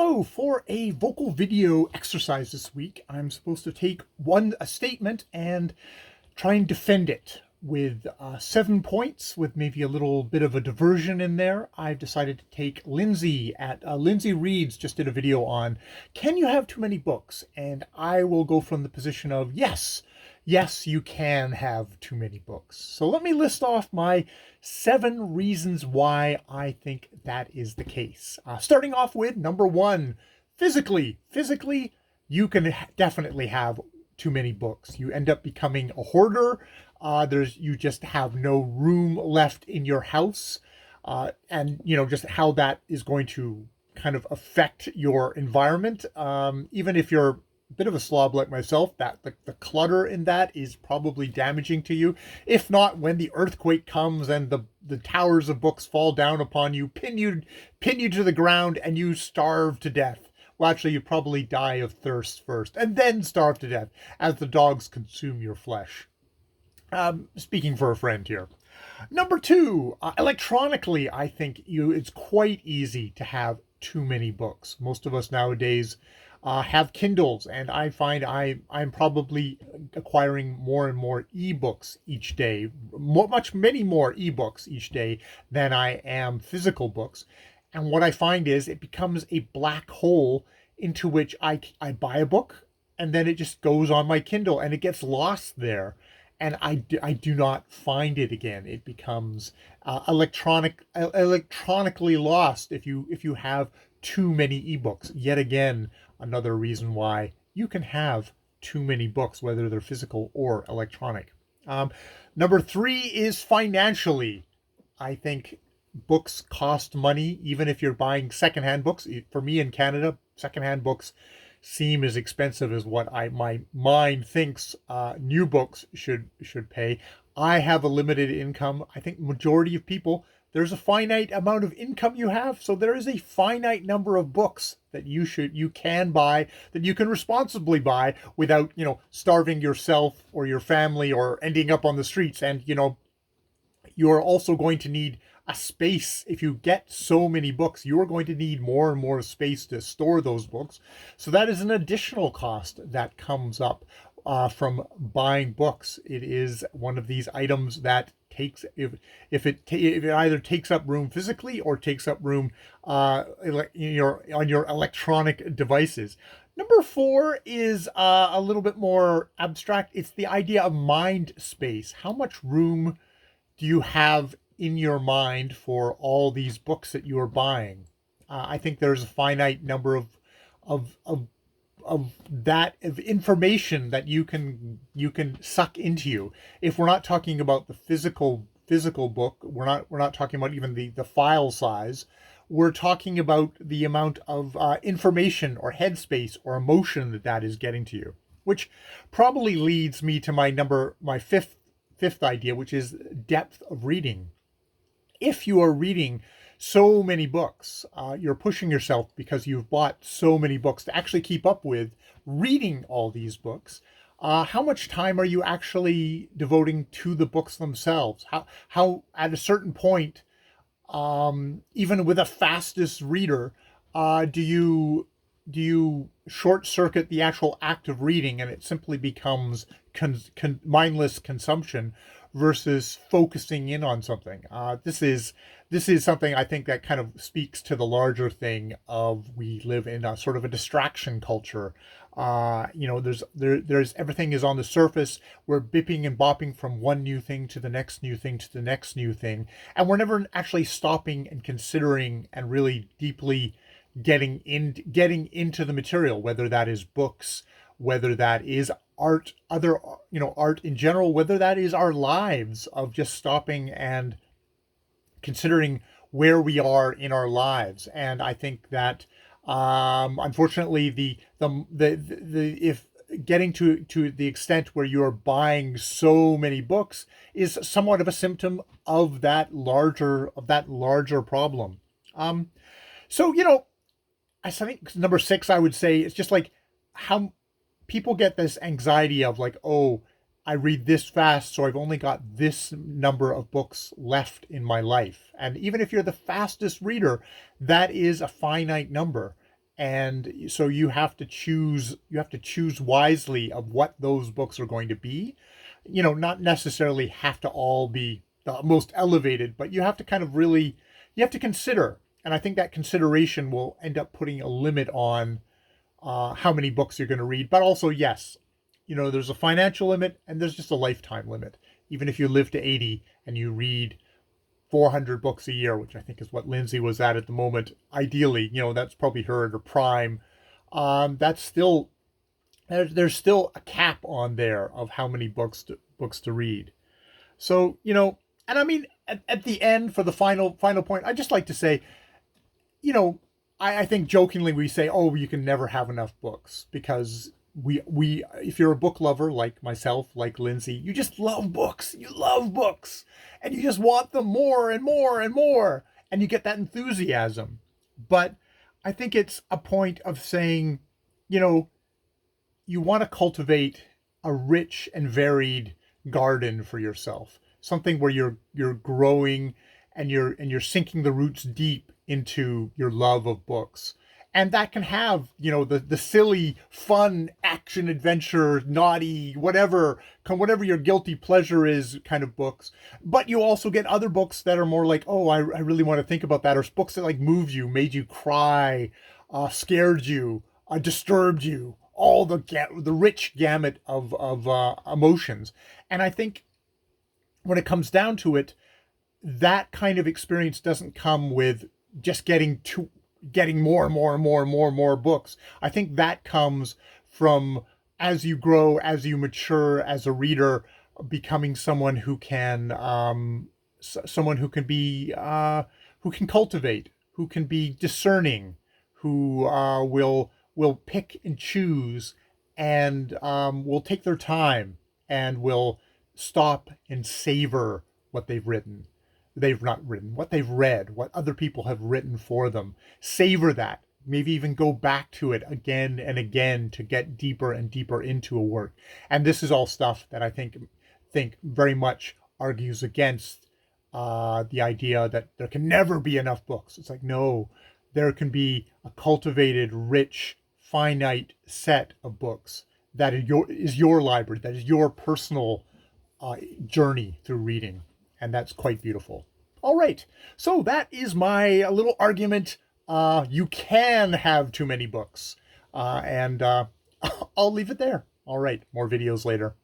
Hello, for a vocal video exercise this week, I'm supposed to take a statement and try and defend it with 7 points with maybe a little bit of a diversion in there. I've decided to take Lindsay at Lindsay Wrds just did a video on, can you have too many books? And I will go from the position of yes, you can have too many books. So let me list off my 7 reasons why I think that is the case. Starting off with number 1, physically, you can definitely have too many books. You end up becoming a hoarder. You just have no room left in your house. And just how that is going to kind of affect your environment. Even if you're a bit of a slob like myself, that the clutter in that is probably damaging to you. If not, when the earthquake comes and the towers of books fall down upon you, pin you to the ground, and you starve to death. Well, actually, you probably die of thirst first, and then starve to death as the dogs consume your flesh. Speaking for a friend here. Number 2, electronically, I think it's quite easy to have too many books. Most of us nowadays have Kindles, and I find I'm probably acquiring more and more ebooks each day, many more ebooks each day than I am physical books. And what I find is it becomes a black hole into which I buy a book, and then it just goes on my Kindle and it gets lost there. And I do not find it again. It becomes electronically lost if you have too many ebooks. Yet again, another reason why you can have too many books, whether they're physical or electronic. Number 3 is financially. I think books cost money, even if you're buying secondhand books. For me in Canada, secondhand books seem as expensive as what my mind thinks new books should pay. I have a limited income. I think majority of people, there's a finite amount of income you have, so there is a finite number of books that you can buy, that you can responsibly buy without starving yourself or your family or ending up on the streets. And you're also going to need a space. If you get so many books, you're going to need more and more space to store those books. So that is an additional cost that comes up from buying books. It is one of these items that takes, if it either takes up room physically or takes up room on your electronic devices. Number 4 is a little bit more abstract. It's the idea of mind space. How much room do you have in your mind for all these books that you are buying? I think there's a finite number of information that you can suck into you. If we're not talking about the physical book, we're not talking about even the file size. We're talking about the amount of information or headspace or emotion that is getting to you, which probably leads me to my fifth idea, which is depth of reading. If you are reading so many books, you're pushing yourself because you've bought so many books to actually keep up with reading all these books. How much time are you actually devoting to the books themselves? How at a certain point, even with a fastest reader, do you short circuit the actual act of reading and it simply becomes mindless consumption versus focusing in on something? This is something I think that kind of speaks to the larger thing of we live in a sort of a distraction culture. There's everything is on the surface. We're bipping and bopping from one new thing to the next new thing to the next new thing, and we're never actually stopping and considering and really deeply getting into the material, whether that is books, whether that is art, art in general, whether that is our lives of just stopping and considering where we are in our lives. And I think that unfortunately if getting to the extent where you're buying so many books is somewhat of a symptom of that larger problem. So I think number 6, I would say, it's just like how people get this anxiety of like, oh, I read this fast, so I've only got this number of books left in my life. And even if you're the fastest reader, that is a finite number. And so you have to choose wisely of what those books are going to be. Not necessarily have to all be the most elevated, but you have to kind of really, you have to consider. And I think that consideration will end up putting a limit on how many books you're going to read. But also, yes, there's a financial limit and there's just a lifetime limit. Even if you live to 80 and you read 400 books a year, which I think is what Lindsay was at the moment, ideally, that's probably her at her prime. That's still, there's still a cap on there of how many books to read. So, and I mean, at the end, for the final point, I just like to say, I think jokingly we say, oh, you can never have enough books, because we if you're a book lover like myself, like Lindsay, you just love books. You love books, and you just want them more and more and more, and you get that enthusiasm. But I think it's a point of saying, you want to cultivate a rich and varied garden for yourself, something where you're growing and you're sinking the roots deep into your love of books. And that can have, the silly, fun, action, adventure, naughty, whatever your guilty pleasure is kind of books. But you also get other books that are more like, oh, I really want to think about that. Or books that like moved you, made you cry, scared you, disturbed you, all the rich gamut of emotions. And I think when it comes down to it, that kind of experience doesn't come with just getting more and more and more and more and more books. I think that comes from, as you grow, as you mature as a reader, becoming someone who can be who can cultivate, who can be discerning, who will pick and choose, and will take their time, and will stop and savor what they've written. They've not written, what they've read, what other people have written for them. Savor that. Maybe even go back to it again and again to get deeper and deeper into a work. And this is all stuff that I think very much argues against the idea that there can never be enough books. It's like, no, there can be a cultivated, rich, finite set of books that is your library, that is your personal journey through reading. And that's quite beautiful. All right, so that is my little argument. You can have too many books. And I'll leave it there. All right, more videos later.